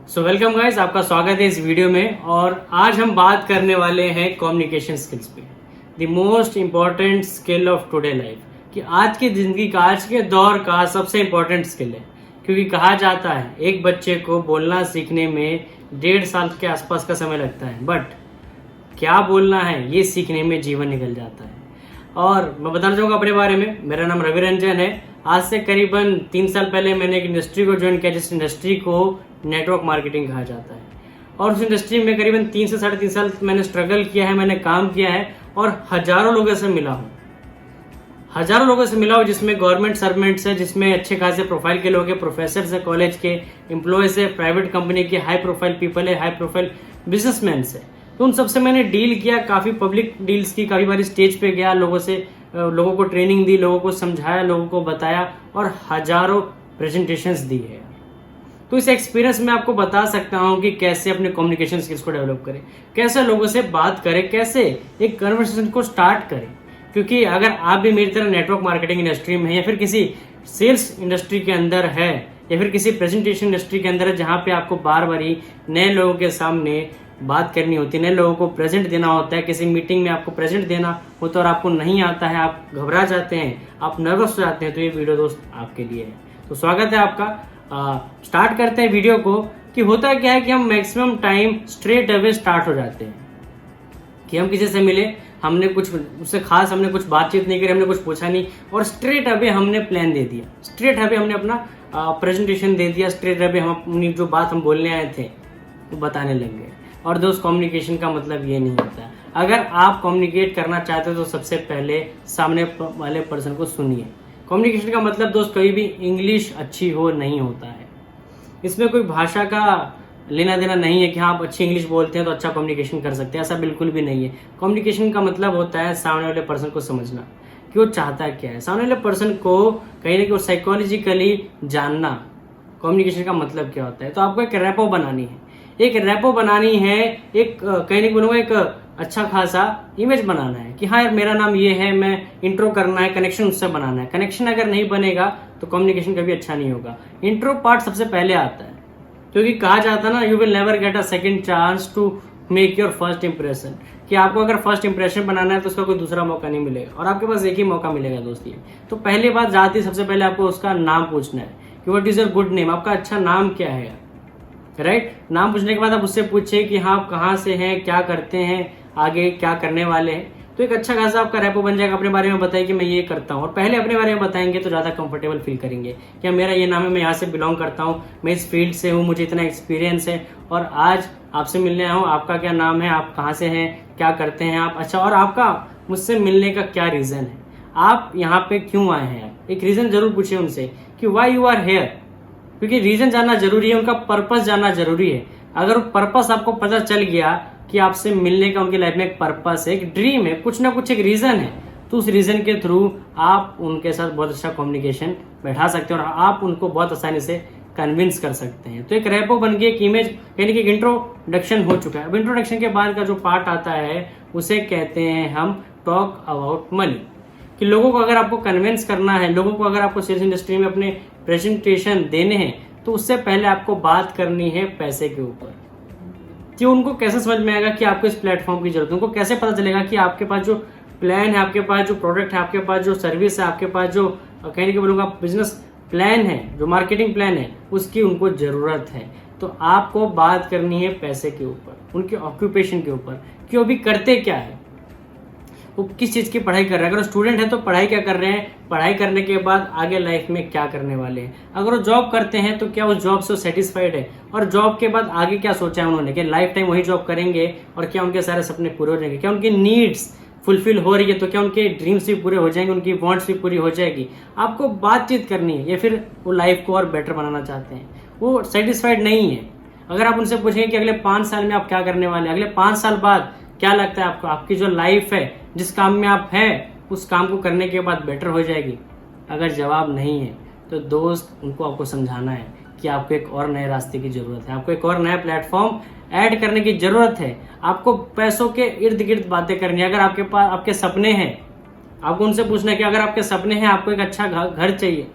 So welcome guys, आपका स्वागत है इस वीडियो में। और आज हम बात करने वाले हैं कम्युनिकेशन स्किल्स पे, the most important skill of today life. कि आज की जिंदगी का, आज के दौर का सबसे इम्पोर्टेंट स्किल है। क्योंकि कहा जाता है एक बच्चे को बोलना सीखने में 1.5 साल के आसपास का समय लगता है, बट क्या बोलना है ये सीखने में जीवन निकल जाता है। और मैं बताना चाहूँगा अपने बारे में। मेरा नाम रवि रंजन है। आज से करीबन 3 साल पहले मैंने एक इंडस्ट्री को ज्वाइन किया, जिस इंडस्ट्री को नेटवर्क मार्केटिंग कहा जाता है। और उस इंडस्ट्री में करीबन 3 से 3.5 साल मैंने स्ट्रगल किया है, मैंने काम किया है और हजारों लोगों से मिला हूँ। हजारों लोगों से मिला हूँ, जिसमें गवर्नमेंट सर्वेंट्स है, जिसमें अच्छे खासे प्रोफाइल के लोग हैं, प्रोफेसर है, कॉलेज के एम्प्लॉयज है, प्राइवेट कंपनी के हाई प्रोफाइल पीपल है, हाई प्रोफाइल बिजनेसमैन है। तो उन सबसे मैंने डील किया, काफ़ी पब्लिक डील्स की, काफ़ी बारी स्टेज पे गया, लोगों को ट्रेनिंग दी, लोगों को समझाया, लोगों को बताया और हजारों प्रेजेंटेशंस दी है। तो इस एक्सपीरियंस में आपको बता सकता हूं कि कैसे अपने कम्युनिकेशन स्किल्स को डेवलप करें, कैसे लोगों से बात करें, कैसे एक कन्वर्सेशन को स्टार्ट करें। क्योंकि अगर आप भी मेरी तरह नेटवर्क मार्केटिंग इंडस्ट्री में है, या फिर किसी सेल्स इंडस्ट्री के अंदर है, या फिर किसी प्रेजेंटेशन इंडस्ट्री के अंदर है, जहाँ पे आपको बार बार ही नए लोगों के सामने बात करनी होती है, नए लोगों को प्रेजेंट देना होता है, किसी मीटिंग में आपको प्रेजेंट देना होता है और आपको नहीं आता है, आप घबरा जाते हैं, आप नर्वस हो जाते हैं, तो ये वीडियो दोस्त आपके लिए है। तो स्वागत है आपका। स्टार्ट करते हैं वीडियो को। कि होता क्या है कि हम maximum time straight away start हो जाते हैं कि हम किसी से मिले, हमने कुछ उससे खास हमने कुछ बातचीत नहीं करी, हमने कुछ पूछा नहीं और स्ट्रेट अवे हमने प्लान दे दिया, स्ट्रेट अवे हमने अपना प्रेजेंटेशन दे दिया, स्ट्रेट अवे हम अपनी जो बात हम बोलने आए थे वो बताने लग गए। और दोस्त, कम्युनिकेशन का मतलब ये नहीं होता। अगर आप कम्युनिकेट करना चाहते हो तो सबसे पहले सामने वाले पर्सन को सुनिए। कम्युनिकेशन का मतलब दोस्त कभी भी इंग्लिश अच्छी हो नहीं होता है। इसमें कोई भाषा का लेना देना नहीं है कि हाँ आप अच्छी इंग्लिश बोलते हैं तो अच्छा कम्युनिकेशन कर सकते हैं, ऐसा बिल्कुल भी नहीं है। कम्युनिकेशन का मतलब होता है सामने वाले पर्सन को समझना कि वो चाहता क्या है, सामने वाले पर्सन को कहीं ना कहीं साइकोलॉजिकली जानना। कम्युनिकेशन का मतलब क्या होता है, तो आपको एक रैपो बनानी है, एक रैपो बनानी है, एक कहीं ना बोलूँगा एक अच्छा खासा इमेज बनाना है कि हाँ यार मेरा नाम ये है, मैं इंट्रो करना है, कनेक्शन उससे बनाना है। कनेक्शन अगर नहीं बनेगा तो कम्युनिकेशन कभी अच्छा नहीं होगा। इंट्रो पार्ट सबसे पहले आता है, क्योंकि कहा जाता है ना, you will never get a second chance to make your first impression. कि आपको अगर फर्स्ट इंप्रेशन बनाना है तो उसका कोई दूसरा मौका नहीं मिलेगा और आपके पास एक ही मौका मिलेगा दोस्ती। तो पहली बात जाती, सबसे पहले आपको उसका नाम पूछना है कि what is your good name, आपका अच्छा नाम क्या है, राइट। नाम पूछने के बाद आप उससे पूछे कि हाँ आप कहाँ से हैं, क्या करते हैं, आगे क्या करने वाले हैं। तो एक अच्छा खासा आपका रैपो बन जाएगा। अपने बारे में बताइए कि मैं ये करता हूँ, और पहले अपने बारे में बताएंगे तो ज़्यादा कंफर्टेबल फील करेंगे कि मेरा ये नाम है, मैं यहाँ से बिलोंग करता हूँ, मैं इस फील्ड से हूँ, मुझे इतना एक्सपीरियंस है और आज आपसे मिलने आया हूँ। आपका क्या नाम है, आप कहाँ से हैं, क्या करते हैं आप, अच्छा, और आपका मुझसे मिलने का क्या रीज़न है, आप यहाँ पे क्यों आए हैं। एक रीज़न जरूर पूछिए उनसे कि वाई यू आर हेयर, क्योंकि रीजन जानना जरूरी है, उनका पर्पस जानना जरूरी है। अगर वो पर्पस आपको पता चल गया कि आपसे मिलने का उनकी लाइफ में एक पर्पस है, एक ड्रीम है, कुछ ना कुछ एक रीजन है, तो उस रीजन के थ्रू आप उनके साथ बहुत अच्छा कम्युनिकेशन बैठा सकते हैं और आप उनको बहुत आसानी से कन्विंस कर सकते हैं। तो एक रैपो बन गई, एक इमेज, यानी कि एक इंट्रोडक्शन हो चुका है। अब इंट्रोडक्शन के बाद का जो पार्ट आता है उसे कहते हैं हम टॉक अबाउट मनी। कि लोगों को अगर आपको कन्विंस करना है, लोगों को अगर आपको सेल्स इंडस्ट्री में अपने प्रेजेंटेशन देने हैं, तो उससे पहले आपको बात करनी है पैसे के ऊपर। कि उनको कैसे समझ में आएगा कि आपको इस प्लेटफॉर्म की जरूरत है, उनको कैसे पता चलेगा कि आपके पास जो प्लान है, आपके पास जो प्रोडक्ट है, आपके पास जो सर्विस है, आपके पास जो कहने के बोलूँगा बिजनेस प्लान है, जो मार्केटिंग प्लान है, उसकी उनको जरूरत है। तो आपको बात करनी है पैसे के ऊपर, उनके ऑक्यूपेशन के ऊपर, कि वो भी करते क्या है, वो किस चीज़ की पढ़ाई कर रहे हैं। अगर स्टूडेंट है तो पढ़ाई क्या कर रहे हैं, पढ़ाई करने के बाद आगे लाइफ में क्या करने वाले हैं। अगर वो जॉब करते हैं तो क्या उस जॉब से सेटिस्फाइड है, और जॉब के बाद आगे क्या सोचा है उन्होंने, कि लाइफ टाइम वही जॉब करेंगे और क्या उनके सारे सपने पूरे हो जाएंगे, क्या उनकी नीड्स फुलफिल हो रही है, तो क्या उनके ड्रीम्स भी पूरे हो जाएंगे, उनकी वांट्स भी पूरी हो जाएगी। आपको बातचीत करनी है, या फिर वो लाइफ को और बेटर बनाना चाहते हैं, वो सेटिस्फाइड नहीं है। अगर आप उनसे पूछेंगे कि अगले 5 साल में आप क्या करने वाले हैं, अगले 5 साल बाद क्या लगता है आपको, आपकी जो लाइफ है, जिस काम में आप हैं, उस काम को करने के बाद बेटर हो जाएगी। अगर जवाब नहीं है तो दोस्त, उनको आपको समझाना है कि आपको एक और नए रास्ते की जरूरत है, आपको एक और नया प्लेटफॉर्म ऐड करने की जरूरत है। आपको पैसों के इर्द गिर्द बातें करनी है। अगर आपके पास आपके सपने हैं, आपको उनसे पूछना है कि अगर आपके सपने हैं, आपको एक अच्छा घर चाहिए,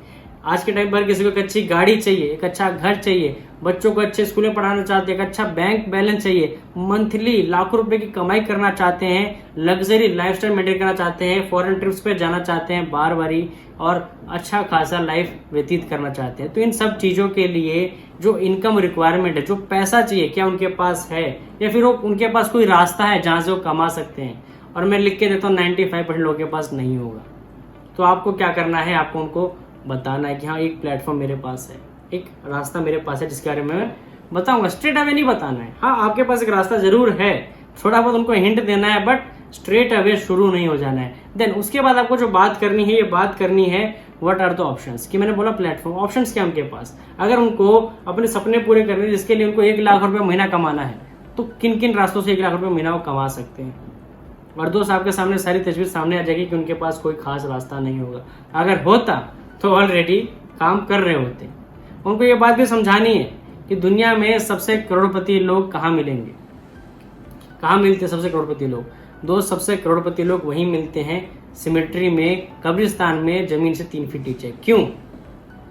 आज के टाइम पर किसी को एक अच्छी गाड़ी चाहिए, एक अच्छा घर चाहिए, बच्चों को अच्छे स्कूल में पढ़ाना चाहते हैं, एक अच्छा बैंक बैलेंस चाहिए, मंथली लाखों रुपए की कमाई करना चाहते हैं, लग्जरी लाइफस्टाइल मेंटेन करना चाहते हैं, फॉरेन ट्रिप्स पे जाना चाहते हैं बार बारी, और अच्छा खासा लाइफ व्यतीत करना चाहते हैं। तो इन सब चीजों के लिए जो इनकम रिक्वायरमेंट है, जो पैसा चाहिए, क्या उनके पास है, या फिर वो उनके पास कोई रास्ता है जहां से वो कमा सकते हैं। और मैं लिख के देता हूँ 95% लोगों के पास नहीं होगा। तो आपको क्या करना है, आपको उनको बताना है कि हाँ एक प्लेटफॉर्म मेरे पास है, एक रास्ता मेरे पास है जिसके बारे में मैं बताऊंगा। स्ट्रेट अवे नहीं बताना है, हाँ आपके पास एक रास्ता जरूर है, थोड़ा बहुत उनको हिंट देना है, बट स्ट्रेट अवे शुरू नहीं हो जाना है। देन उसके बाद आपको जो बात करनी है, ये बात करनी है व्हाट आर द ऑप्शंस, कि मैंने बोला प्लेटफॉर्म, ऑप्शंस क्या उनके पास। अगर उनको अपने सपने पूरे करने जिसके लिए उनको 1 लाख रुपए महीना कमाना है, तो किन किन रास्तों से 1 लाख रुपए महीना वो कमा सकते हैं। और दोस्त आपके सामने सारी तस्वीर सामने आ जाएगी कि उनके पास कोई खास रास्ता नहीं होगा। अगर होता तो ऑलरेडी काम कर रहे होते। उनको ये बात भी समझानी है कि दुनिया में सबसे करोड़पति लोग कहाँ मिलेंगे, कहाँ मिलते हैं सबसे करोड़पति लोग। दोस्त सबसे करोड़पति लोग वहीं मिलते हैं सिमेट्री में, कब्रिस्तान में, जमीन से 3 फीट नीचे। क्यों?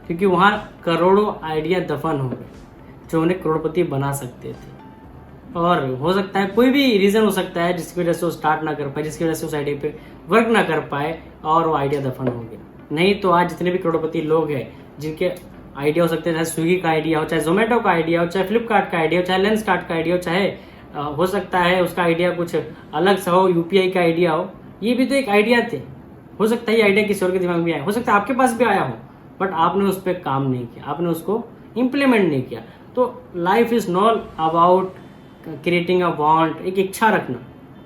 क्योंकि वहां करोड़ों आइडिया दफन हो गए जो उन्हें करोड़पति बना सकते थे। और हो सकता है कोई भी रीजन हो सकता है जिसकी वजह से वो स्टार्ट ना कर पाए, जिसकी वजह से उस आइडिया पे वर्क ना कर पाए और वो आइडिया दफन हो गया। नहीं तो आज जितने भी करोड़पति लोग हैं जिनके आइडिया हो सकते हैं, चाहे स्विगी का आइडिया हो, चाहे जोमेटो का आइडिया हो, चाहे फ्लिपकार्ट का आइडिया हो, चाहे लेंस कार्ट का आइडिया हो, चाहे हो सकता है उसका आइडिया कुछ अलग सा हो, यूपीआई का आइडिया हो, ये भी तो एक आइडिया थे। हो सकता है ये आइडिया किसी और के दिमाग में आया, हो सकता है आपके पास भी आया हो, बट आपने उस पर काम नहीं किया, आपने उसको इम्प्लीमेंट नहीं किया। तो life is not about creating a want, एक इच्छा रखना,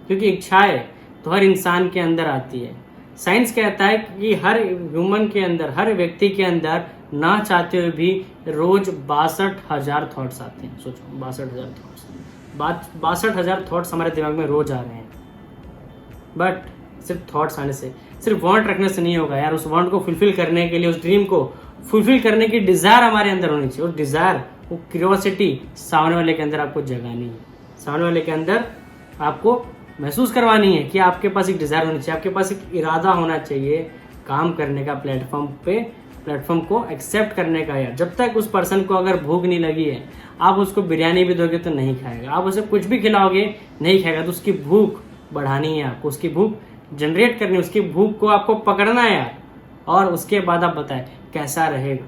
क्योंकि इच्छाएं तो हर इंसान के अंदर आती है। साइंस कहता है कि हर ह्यूमन के अंदर, हर व्यक्ति के अंदर ना चाहते हुए भी रोज 62,000 थॉट्स आते हैं। सोचो 62,000 थॉट्स, 62,000 थॉट्स हमारे दिमाग में रोज आ रहे हैं। बट सिर्फ थॉट्स आने से, सिर्फ वांट रखने से नहीं होगा यार। उस वांट को फुलफिल करने के लिए, उस ड्रीम को फुलफिल करने की डिजायर हमारे अंदर होनी चाहिए। और डिजायर, वो क्यूरियोसिटी सामने वाले के अंदर आपको जगानी है, सामने वाले के अंदर आपको महसूस करवानी है कि आपके पास एक डिजायर होनी चाहिए, आपके पास एक इरादा होना चाहिए काम करने का, प्लेटफॉर्म को एक्सेप्ट करने का। यार जब तक उस पर्सन को अगर भूख नहीं लगी है, आप उसको बिरयानी भी दोगे तो नहीं खाएगा, आप उसे कुछ भी खिलाओगे नहीं खाएगा। तो उसकी भूख बढ़ानी है आपको, उसकी भूख जनरेट करनी है, उसकी भूख को आपको पकड़ना है यार। और उसके बाद आप बताएं कैसा रहेगा,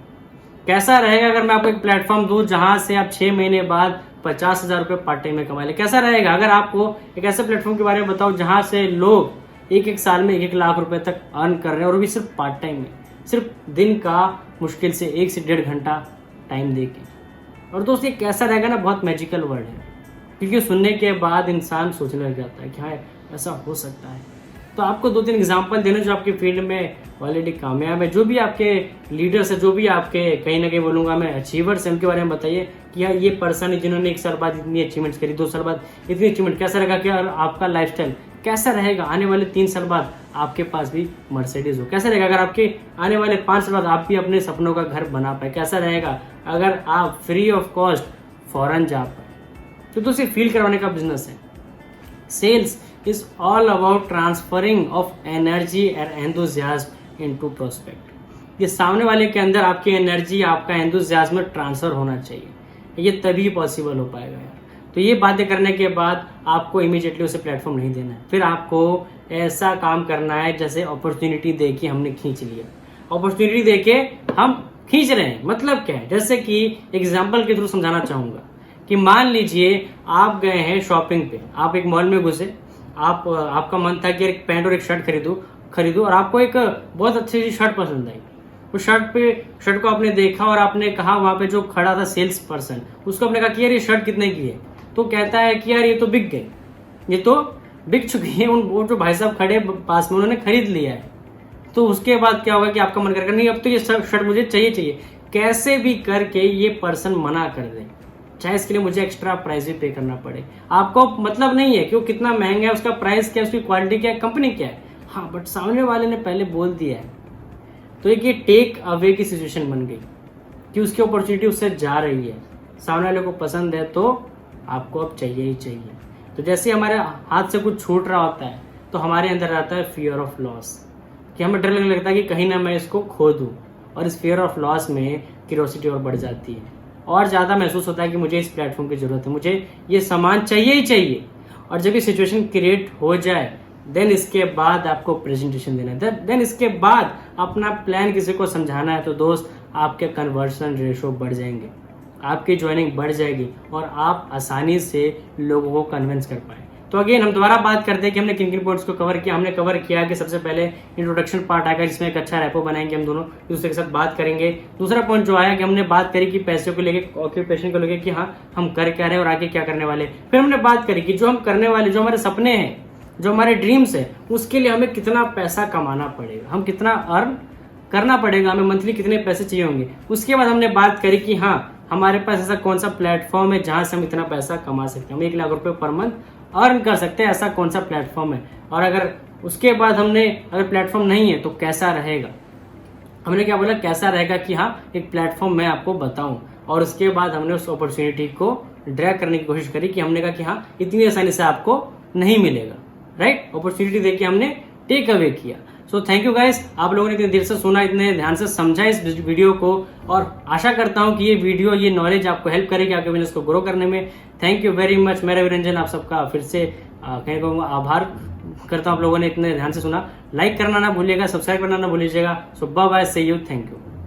कैसा रहेगा अगर मैं आपको एक प्लेटफॉर्म दूं जहां से आप 6 महीने बाद 50,000 रुपये पार्ट टाइम में कमा ले। कैसा रहेगा अगर आपको एक ऐसे प्लेटफॉर्म के बारे में बताओ जहां से लोग एक साल में 1 लाख रुपए तक अर्न कर रहे हैं, और भी सिर्फ पार्ट टाइम में, सिर्फ दिन का मुश्किल से 1 से 1.5 घंटा टाइम दे के। और दोस्त ये कैसा रहेगा ना, बहुत मैजिकल वर्ड है, क्योंकि सुनने के बाद इंसान सोचने लग जाता है कि हाँ ऐसा हो सकता है। तो आपको 2-3 एग्जाम्पल देने जो आपकी फील्ड में ऑलरेडी कामयाब है, जो भी आपके लीडर्स है, जो भी आपके कहीं ना कहीं बोलूंगा मैं अचीवर्स हैं, उनके बारे में बताइए कि यार ये पर्सन है जिन्होंने 1 साल बाद इतनी अचीवमेंट्स करी, 2 साल बाद इतनी अचीवमेंट। कैसा रहेगा कि आपका लाइफस्टाइल कैसा रहेगा आने वाले 3 साल बाद आपके पास भी मर्सिडीज हो। कैसा रहेगा अगर आपके आने वाले 5 साल बाद आप भी अपने सपनों का घर बना पाए। कैसा रहेगा अगर आप फ्री ऑफ कॉस्ट फॉरेन जा पाए। तो सिर्फ फील करवाने का बिजनेस है। Sales is all about transferring of energy and enthusiasm into prospect। ये सामने वाले के अंदर आपकी एनर्जी, आपका एंथुजियाज्म ट्रांसफर होना चाहिए, ये तभी पॉसिबल हो पाएगा यार। तो ये बातें करने के बाद आपको इमीडिएटली उसे प्लेटफॉर्म नहीं देना है, फिर आपको ऐसा काम करना है जैसे अपॉर्चुनिटी देखी हमने खींच लिया, अपॉर्चुनिटी देके हम खींच रहे हैं। मतलब क्या है, जैसे कि एग्जाम्पल के थ्रू समझाना चाहूंगा कि मान लीजिए आप गए हैं शॉपिंग पे, आप एक मॉल में घुसे, आपका मन था कि एक पैंट और एक शर्ट खरीदो और आपको एक बहुत अच्छी सी शर्ट पसंद आई। उस शर्ट को आपने देखा और आपने कहा, वहां पे जो खड़ा था सेल्स पर्सन, उसको आपने कहा कि यार ये शर्ट कितने की है। तो कहता है कि यार ये तो बिक गई, ये तो बिक चुकी है, वो जो भाई साहब खड़े पास में उन्होंने खरीद लिया है। तो उसके बाद क्या होगा कि आपका मन करेगा नहीं अब तो ये शर्ट मुझे चाहिए। कैसे भी करके ये पर्सन मना कर दे, चाहे इसके लिए मुझे एक्स्ट्रा प्राइस भी पे करना पड़े। आपको मतलब नहीं है कि वो कितना महंगा है, उसका प्राइस क्या है, उसकी क्वालिटी क्या है, कंपनी क्या है, हाँ, बट सामने वाले ने पहले बोल दिया है। तो एक ये टेक अवे की सिचुएशन बन गई कि उसकी अपॉर्चुनिटी उससे जा रही है, सामने वाले को पसंद है तो आपको अब चाहिए ही चाहिए। तो जैसे हमारे हाथ से कुछ छूट रहा होता है तो हमारे अंदर आता है फियर ऑफ लॉस, कि हमें डर लगने लगता है कि कहीं ना मैं इसको खो दूं। और इस फियर ऑफ लॉस में क्यूरियोसिटी और बढ़ जाती है और ज़्यादा महसूस होता है कि मुझे इस प्लेटफॉर्म की ज़रूरत है, मुझे ये सामान चाहिए ही चाहिए। और जब ये सिचुएशन क्रिएट हो जाए देन इसके बाद आपको प्रेजेंटेशन देना है, देन इसके बाद अपना प्लान किसी को समझाना है, तो दोस्त आपके कन्वर्शन रेशो बढ़ जाएंगे, आपकी ज्वाइनिंग बढ़ जाएगी और आप आसानी से लोगों को कन्विंस कर पाए। तो अगेन हम दोबारा बात करते हैं कि हमने किन किन पॉइंट्स को कवर किया। हमने कवर किया कि सबसे पहले इंट्रोडक्शन पार्ट आएगा जिसमें एक अच्छा रैपो बनाएंगे, हम दोनों दूसरे के साथ बात करेंगे। दूसरा पॉइंट जो आया कि हमने बात करी कि पैसे को लेके, ऑक्यूपेशन को लेके कि हाँ हम कर क्या रहे हैं और आगे क्या करने वाले। फिर हमने बात करी कि जो हम करने वाले, जो हमारे सपने हैं, जो हमारे ड्रीम्स है, उसके लिए हमें कितना पैसा कमाना पड़ेगा, हम कितना अर्न करना पड़ेगा, हमें मंथली कितने पैसे चाहिए होंगे। उसके बाद हमने बात करी कि हाँ हमारे पास ऐसा कौन सा प्लेटफॉर्म है जहां से हम इतना पैसा कमा सकते हैं, हम 1 लाख रुपए पर मंथ अर्न कर सकते हैं, ऐसा कौन सा प्लेटफॉर्म है। और अगर उसके बाद हमने अगर प्लेटफॉर्म नहीं है तो कैसा रहेगा, हमने क्या बोला कैसा रहेगा कि हाँ एक प्लेटफॉर्म मैं आपको बताऊं। और उसके बाद हमने उस अपॉर्चुनिटी को ड्रैग करने की कोशिश करी कि हमने कहा कि हाँ इतनी आसानी से आपको नहीं मिलेगा, राइट। अपॉर्चुनिटी देके हमने टेक अवे किया। सो थैंक यू गाइस, आप लोगों ने इतने देर से सुना, इतने ध्यान से समझा इस वीडियो को, और आशा करता हूं कि ये वीडियो, ये नॉलेज आपको हेल्प करेगी आपके बिजनेस को ग्रो करने में। Thank you very much. मेरा विरंजन आप सबका फिर से कहने को आभार करता हूं, आप लोगों ने इतने ध्यान से सुना। लाइक करना ना भूलिएगा, सब्सक्राइब करना ना भूलिएगा। So bye bye, see you, thank you.